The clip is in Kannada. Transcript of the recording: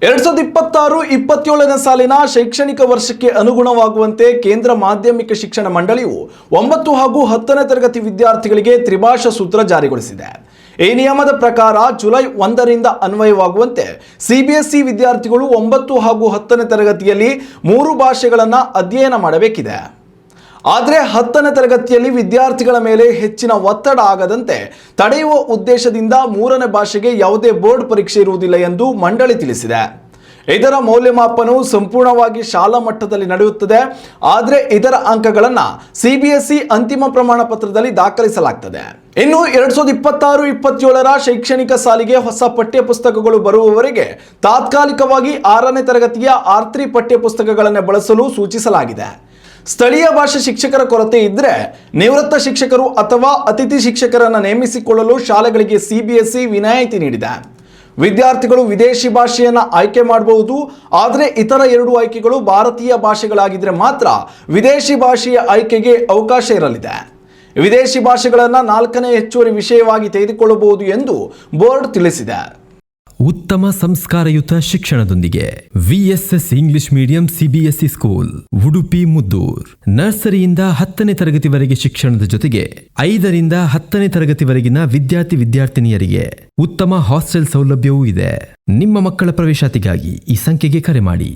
2026-27ನೇ ಸಾಲಿನ ಶೈಕ್ಷಣಿಕ ವರ್ಷಕ್ಕೆ ಅನುಗುಣವಾಗುವಂತೆ ಕೇಂದ್ರ ಮಾಧ್ಯಮಿಕ ಶಿಕ್ಷಣ ಮಂಡಳಿಯು 9 ಹಾಗೂ 10ನೇ ತರಗತಿ ವಿದ್ಯಾರ್ಥಿಗಳಿಗೆ ತ್ರಿಭಾಷಾ ಸೂತ್ರ ಜಾರಿಗೊಳಿಸಿದೆ. ಈ ನಿಯಮದ ಪ್ರಕಾರ ಜುಲೈ 1ರಿಂದ ಅನ್ವಯವಾಗುವಂತೆ ಸಿಬಿಎಸ್ಇ ವಿದ್ಯಾರ್ಥಿಗಳು 9 ಹಾಗೂ 10ನೇ ತರಗತಿಯಲ್ಲಿ 3 ಭಾಷೆಗಳನ್ನು ಅಧ್ಯಯನ ಮಾಡಬೇಕಿದೆ. ಆದರೆ 10ನೇ ತರಗತಿಯಲ್ಲಿ ವಿದ್ಯಾರ್ಥಿಗಳ ಮೇಲೆ ಹೆಚ್ಚಿನ ಒತ್ತಡ ಆಗದಂತೆ ತಡೆಯುವ ಉದ್ದೇಶದಿಂದ 3ನೇ ಭಾಷೆಗೆ ಯಾವುದೇ ಬೋರ್ಡ್ ಪರೀಕ್ಷೆ ಇರುವುದಿಲ್ಲ ಎಂದು ಮಂಡಳಿ ತಿಳಿಸಿದೆ. ಇದರ ಮೌಲ್ಯಮಾಪನವು ಸಂಪೂರ್ಣವಾಗಿ ಶಾಲಾ ಮಟ್ಟದಲ್ಲಿ ನಡೆಯುತ್ತದೆ. ಆದರೆ ಇದರ ಅಂಕಗಳನ್ನು ಸಿಬಿಎಸ್ಇ ಅಂತಿಮ ಪ್ರಮಾಣ ಪತ್ರದಲ್ಲಿ ದಾಖಲಿಸಲಾಗುತ್ತದೆ. ಇನ್ನು 2026-27ರ ಶೈಕ್ಷಣಿಕ ಸಾಲಿಗೆ ಹೊಸ ಪಠ್ಯ ಪುಸ್ತಕಗಳು ಬರುವವರೆಗೆ ತಾತ್ಕಾಲಿಕವಾಗಿ 6ನೇ ತರಗತಿಯ R3 ಪಠ್ಯ ಪುಸ್ತಕಗಳನ್ನು ಬಳಸಲು ಸೂಚಿಸಲಾಗಿದೆ. ಸ್ಥಳೀಯ ಭಾಷೆ ಶಿಕ್ಷಕರ ಕೊರತೆ ಇದ್ದರೆ ನಿವೃತ್ತ ಶಿಕ್ಷಕರು ಅಥವಾ ಅತಿಥಿ ಶಿಕ್ಷಕರನ್ನು ನೇಮಿಸಿಕೊಳ್ಳಲು ಶಾಲೆಗಳಿಗೆ ಸಿಬಿಎಸ್ಇ ವಿನಾಯಿತಿ ನೀಡಿದೆ. ವಿದ್ಯಾರ್ಥಿಗಳು ವಿದೇಶಿ ಭಾಷೆಯನ್ನು ಆಯ್ಕೆ ಮಾಡಬಹುದು. ಆದರೆ ಇತರ 2 ಆಯ್ಕೆಗಳು ಭಾರತೀಯ ಭಾಷೆಗಳಾಗಿದ್ದರೆ ಮಾತ್ರ ವಿದೇಶಿ ಭಾಷೆಯ ಆಯ್ಕೆಗೆ ಅವಕಾಶ ಇರಲಿದೆ. ವಿದೇಶಿ ಭಾಷೆಗಳನ್ನು 4ನೇ ಹೆಚ್ಚುವರಿ ವಿಷಯವಾಗಿ ತೆಗೆದುಕೊಳ್ಳಬಹುದು ಎಂದು ಬೋರ್ಡ್ ತಿಳಿಸಿದೆ. ಉತ್ತಮ ಸಂಸ್ಕಾರಯುತ ಶಿಕ್ಷಣದೊಂದಿಗೆ VSS English medium CBSE school Udupi Muddur. ನರ್ಸರಿಯಿಂದ 10ನೇ ತರಗತಿವರೆಗೆ ಶಿಕ್ಷಣದ ಜೊತೆಗೆ 5ರಿಂದ 10ನೇ ತರಗತಿವರೆಗಿನ ವಿದ್ಯಾರ್ಥಿನಿಯರಿಗೆ ಉತ್ತಮ ಹಾಸ್ಟೆಲ್ ಸೌಲಭ್ಯವೂ ಇದೆ. ನಿಮ್ಮ ಮಕ್ಕಳ ಪ್ರವೇಶಾತಿಗಾಗಿ ಈ ಸಂಖ್ಯೆಗೆ ಕರೆ ಮಾಡಿ.